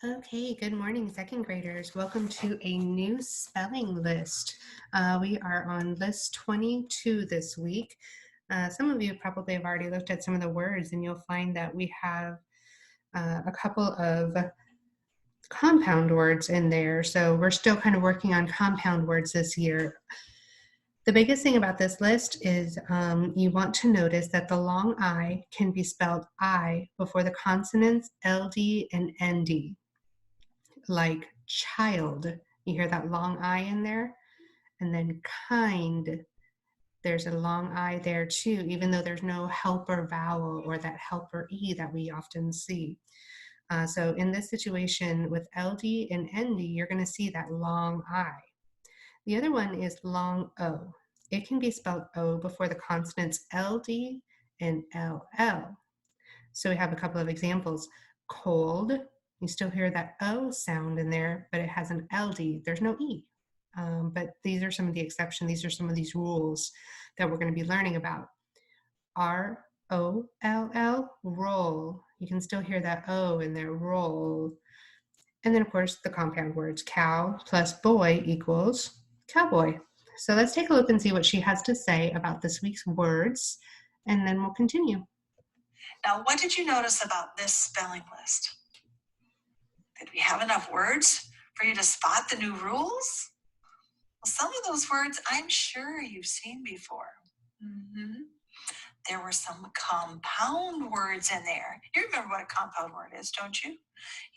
Okay, good morning, second graders. Welcome to a new spelling list. We are on list 22 this week. Some of you probably have already looked at some of the words, and you'll find that we have a couple of compound words in there. So we're still kind of working on compound words this year. The biggest thing about this list is you want to notice that the long I can be spelled I before the consonants LD and ND. Like child. You hear that long I in there? And then kind, there's a long I there too, even though there's no helper vowel or that helper E that we often see. So in this situation with LD and ND, you're going to see that long I. The other one is long O. It can be spelled O before the consonants LD and LL. So we have a couple of examples. Cold, you still hear that O sound in there, but it has an LD. There's no E. But these are some of the exceptions. These are some of these rules that we're going to be learning about. ROLL, roll. You can still hear that O in there, roll. And then, of course, the compound words cow plus boy equals cowboy. So let's take a look and see what she has to say about this week's words, and then we'll continue. Now, what did you notice about this spelling list? Did we have enough words for you to spot the new rules? Well, some of those words I'm sure you've seen before. There were some compound words in there. You remember what a compound word is, don't you?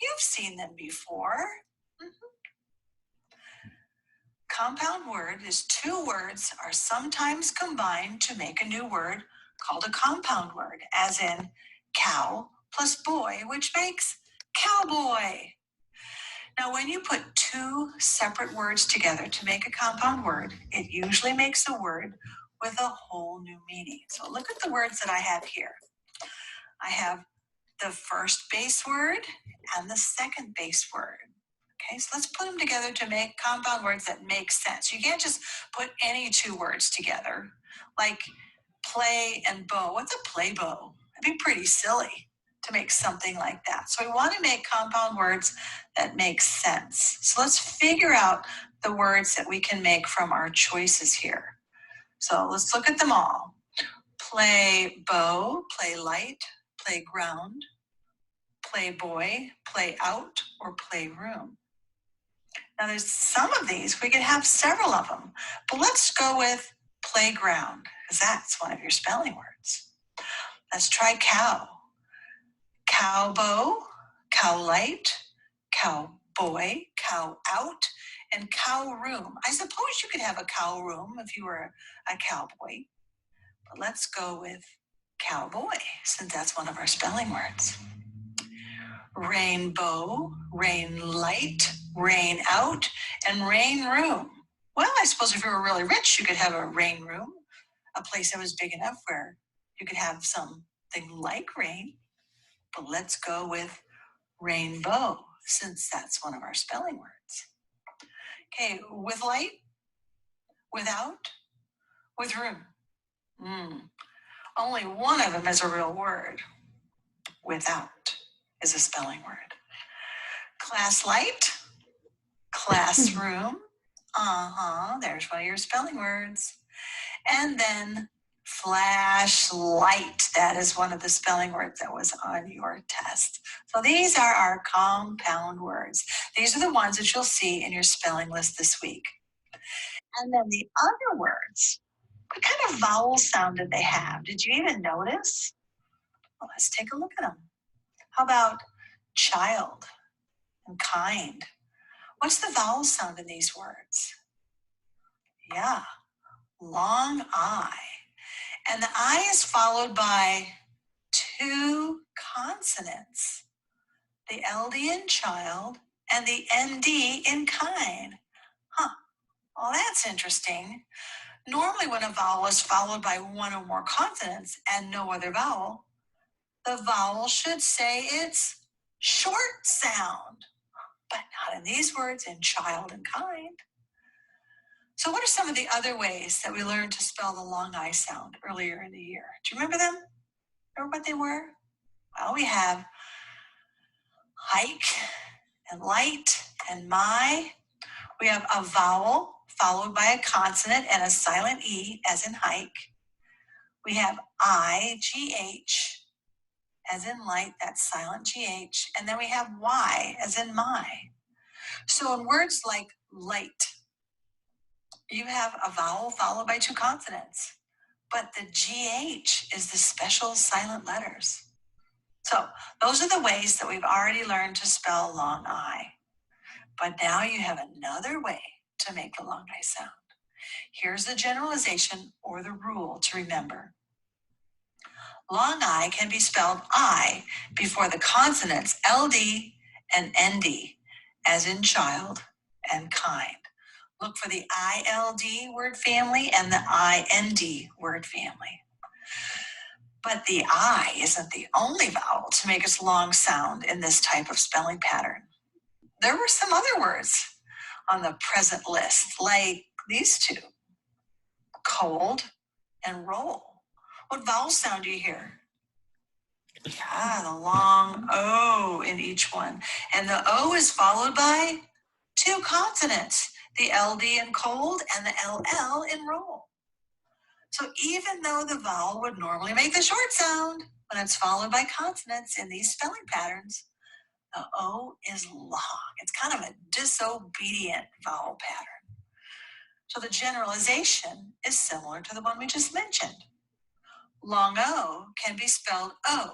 You've seen them before. Compound word is two words are sometimes combined to make a new word called a compound word, as in cow plus boy, which makes cowboy. Now, when you put two separate words together to make a compound word, it usually makes a word with a whole new meaning. So look at the words that I have here. I have the first base word and the second base word. Okay, so let's put them together to make compound words that make sense. You can't just put any two words together, like play and bow. What's a play bow? It'd be pretty silly to make something like that. So we want to make compound words that make sense. So let's figure out the words that we can make from our choices here. So let's look at them all. Play bow, play light, play ground, play boy, play out, or play room. Now there's some of these, we could have several of them, but let's go with playground, because that's one of your spelling words. Let's try cow. Cowbow, cow light, cowboy, cow out, and cow room. I suppose you could have a cow room if you were a cowboy, but let's go with cowboy, since that's one of our spelling words. Rainbow, rain light, rain out, and rain room. Well, I suppose if you were really rich, you could have a rain room, a place that was big enough where you could have something like rain. But let's go with rainbow, since that's one of our spelling words. Okay, with light, without, with room. Only one of them is a real word. Without is a spelling word. Class light, classroom. There's one of your spelling words. And then flashlight. That is one of the spelling words that was on your test. So these are our compound words. These are the ones that you'll see in your spelling list this week. And then the other words, what kind of vowel sound did they have? Did you even notice? Well, let's take a look at them. How about child and kind? What's the vowel sound in these words? Yeah, long I. And the I is followed by two consonants, the LD in child and the ND in kind. Well, that's interesting. Normally when a vowel is followed by one or more consonants and no other vowel, the vowel should say its short sound, but not in these words, in child and kind. So what are some of the other ways that we learned to spell the long I sound earlier in the year? Do you remember them? Remember what they were? Well, we have hike and light and my. We have a vowel followed by a consonant and a silent E as in hike. We have I-G-H as in light, that's silent G-H. And then we have Y as in my. So in words like light, you have a vowel followed by two consonants, but the GH is the special silent letters. So those are the ways that we've already learned to spell long I. But now you have another way to make the long I sound. Here's the generalization or the rule to remember. Long I can be spelled I before the consonants LD and ND, as in child and kind. Look for the ILD word family and the IND word family. But the I isn't the only vowel to make its long sound in this type of spelling pattern. There were some other words on the present list, like these two, cold and roll. What vowel sound do you hear? Yeah, the long O in each one. And the O is followed by two consonants, the LD in cold and the LL in roll. So even though the vowel would normally make the short sound when it's followed by consonants in these spelling patterns, the O is long. It's kind of a disobedient vowel pattern. So the generalization is similar to the one we just mentioned. Long O can be spelled O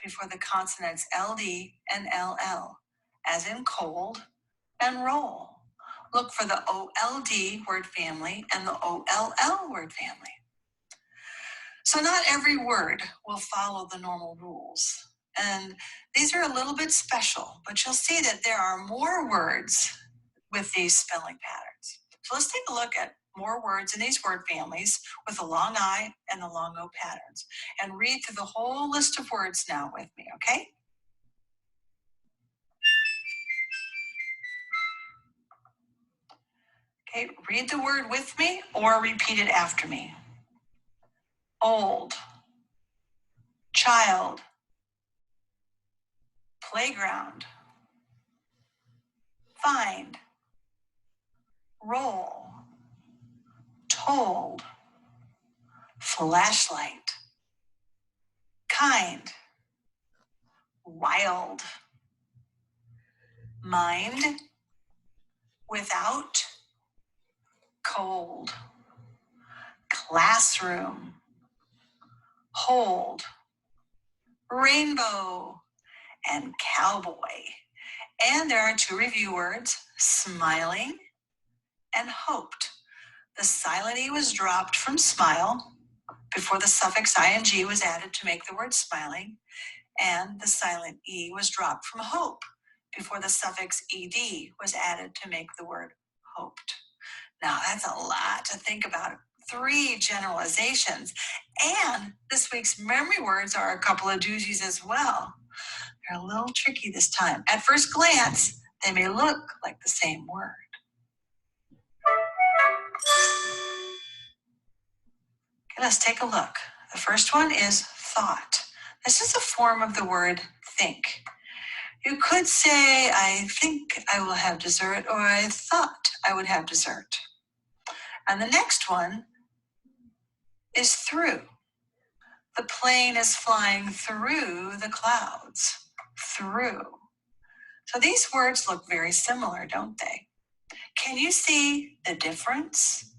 before the consonants LD and LL, as in cold and roll. Look for the OLD word family and the OLL word family. So not every word will follow the normal rules. And these are a little bit special, but you'll see that there are more words with these spelling patterns. So let's take a look at more words in these word families with the long I and the long O patterns. And read through the whole list of words now with me, okay? Okay, read the word with me or repeat it after me. Old, child, playground, find, roll, told, flashlight, kind, wild, mind, without, cold, classroom, hold, rainbow, and cowboy. And there are two review words, smiling and hoped. The silent E was dropped from smile before the suffix ing was added to make the word smiling, and the silent E was dropped from hope before the suffix ed was added to make the word hoped. Now that's a lot to think about. 3 generalizations. And this week's memory words are a couple of doozies as well. They're a little tricky this time. At first glance, they may look like the same word. Okay, let's take a look. The first one is thought. This is a form of the word think. You could say, I think I will have dessert, or I thought I would have dessert. And the next one is through. The plane is flying through the clouds. Through. So these words look very similar, don't they? Can you see the difference?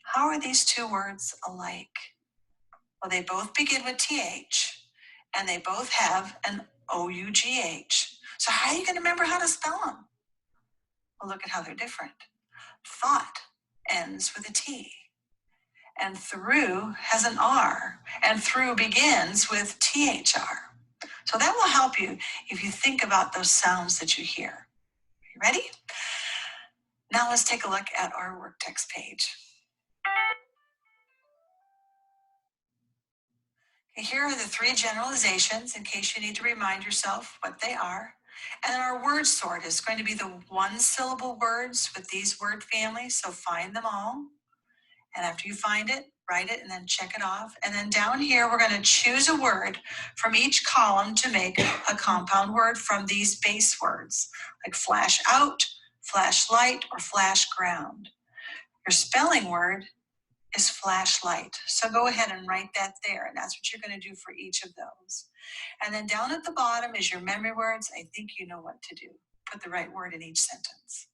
How are these two words alike? Well, they both begin with TH, and they both have an OUGH. So how are you going to remember how to spell them? Well, look at how they're different. Thought ends with a T, and through has an R, and through begins with THR. So that will help you if you think about those sounds that you hear. You ready? Now let's take a look at our work text page. Okay, here are the 3 generalizations in case you need to remind yourself what they are. And our word sort is going to be the 1-syllable words with these word families, so find them all. And after you find it, write it and then check it off. And then down here, we're going to choose a word from each column to make a compound word from these base words, like flash out, flashlight, or flash ground. Your spelling word is flashlight. So go ahead and write that there. And that's what you're going to do for each of those. And then down at the bottom is your memory words. I think you know what to do. Put the right word in each sentence.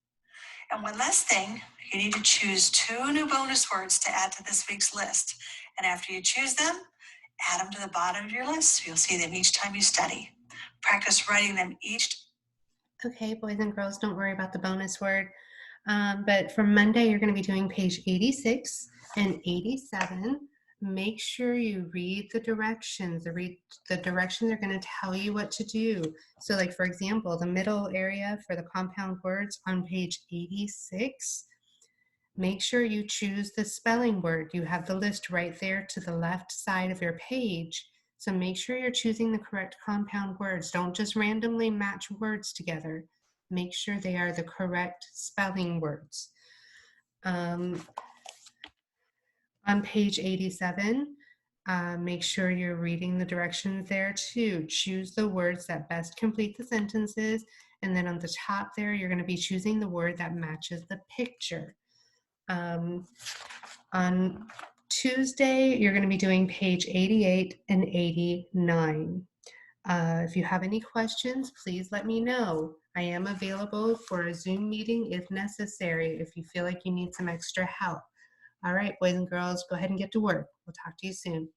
And one last thing, you need to choose 2 new bonus words to add to this week's list. And after you choose them, add them to the bottom of your list. So you'll see them each time you study. Practice writing them each. Okay, boys and girls, don't worry about the bonus word. But for Monday, you're going to be doing page 86 and 87. Make sure you read the directions. The directions are going to tell you what to do. So like, for example, the middle area for the compound words on page 86, make sure you choose the spelling word. You have the list right there to the left side of your page. So make sure you're choosing the correct compound words. Don't just randomly match words together. Make sure they are the correct spelling words. On page 87, make sure you're reading the directions there too. Choose the words that best complete the sentences. And then on the top there, you're going to be choosing the word that matches the picture. On Tuesday, you're going to be doing page 88 and 89. If you have any questions, please let me know. I am available for a Zoom meeting if necessary, if you feel like you need some extra help. All right, boys and girls, go ahead and get to work. We'll talk to you soon.